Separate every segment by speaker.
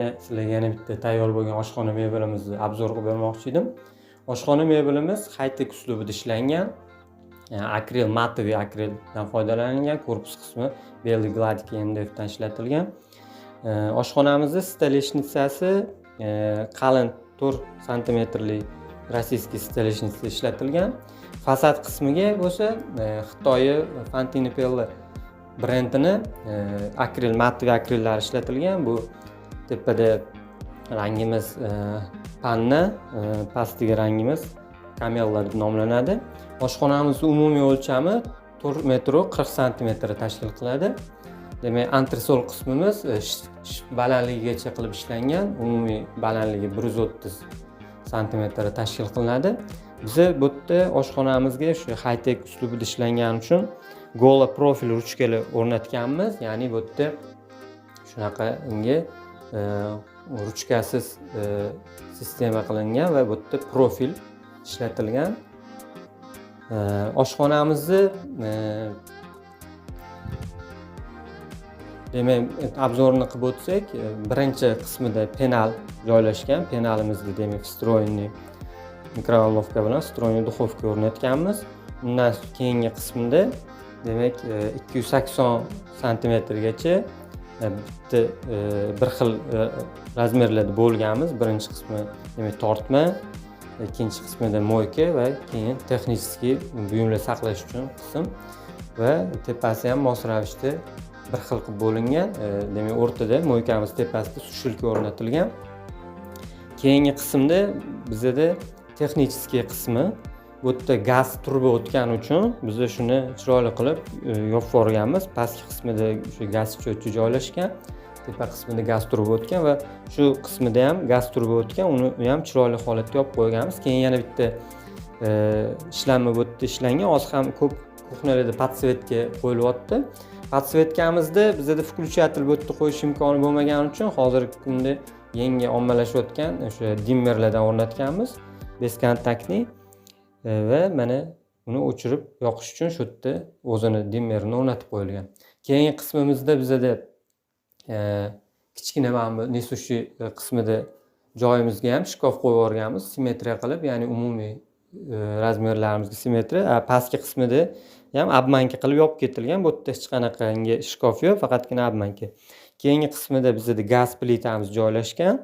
Speaker 1: Sizlarga yana bitta tayyor bo'lgan oshxona mebelimizni obzor qilib bermoqchi edim. Oshxona mebelimiz high-tech uslubida ishlangan. Akril, matoviy akrildan foydalanilgan. Korpus qismi Belgiya Gladik MDFdan ishlatilgan. Oshxonamizning stoleshnitsasi qalin 4 santimetrlik rossiyskiy stoleshnitsa ishlatilgan. Fasad qismiga bo'lsa Xitoy Fantinipel brendini akril, matoviy akrillar ishlatilgan. Bu tepada rangimiz panna, pastdagi rangimiz kamella deb nomlanadi. Oshxonamizning umumiy o'lchami 4 metr 40 santimetr tashkil qiladi. Demak, antresol qismimiz balandligigacha qilib ishlangan. Umumiy balandligi 130 santimetr tashkil qilinadi. Biz bu yerda oshxonamizga shu high-tech uslubida ishlangani uchun gola profil ruchkalar o'rnatganmiz. Ya'ni bu yerda shunaqa unga ruchkasiz sistema qilingan va bu yerda profil ishlatilgan. Oshxonamizni demak, obzorini qilib o'tsak, birinchi qismida penal joylashgan. Penalimizda demak встроенный mikrovolnovka bilan встроенный duxovka o'rnatganmiz. Undan keyingi qismida demak 280 santimetrgacha bitta bir xil razmerlarda bo'lganmiz. Birinchi qismi demak tortma, ikkinchi qismida moyka va keyin texnический buyumlar saqlash uchun qism va tepasi ham mos ravishda bir xil qilib bo'lingan. Demak, o'rtada moykamiz tepasida sushilka o'rnatilgan. Keyingi qismda bizda texnический qismi. Bu yerda gaz turba o'tgani uchun biz shuni chiroyli qilib yopib yuborganmiz. Pastki qismida o'sha gaz счётchi joylashgan, tepa qismida gaz turba o'tgan va shu qismida ham gaz turba o'tgan. Uni ham chiroyli holatda yopib qo'yganmiz. Keyin yana bitta ishlanma bu yerda ishlangan. Hozir ham ko'p kuxnalarda podsvetka qo'yilyapti. Podsvetkamizda bizda включатель bu yerda qo'yish imkoni bo'lmagani uchun hozirgi kunda yangi ommalashayotgan o'sha dimmerlardan o'rnatganmiz. Beskontaktli va mana uni o'chirib yoqish uchun shu yerda o'zini dimmerini o'rnatib qo'yilgan. Keyingi qismimizda bizda kichkina mana bu несущий qismida joyimizga ham shkaf qo'yib yuborganmiz, simmetriya qilib, ya'ni umumiy razmerlarimizga simmetriya. Pastki qismida ham obmanka qilib yopib ketilgan. Bu yerda hech qanaqangi shkaf yo'q, faqatgina obmanka. Keyingi qismida bizda gaz plitamiz joylashgan.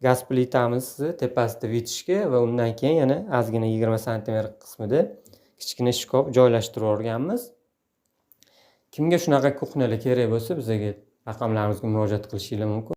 Speaker 1: Gaz plitamizni tepasida vitishka va undan keyin yana ozgina 20 santimetr qismida kichkina shkaf joylashtirib yuborganmiz. Kimga shunaqa kuxnalar kerak bo'lsa, bizga raqamlarimizga murojaat qilishingiz mumkin.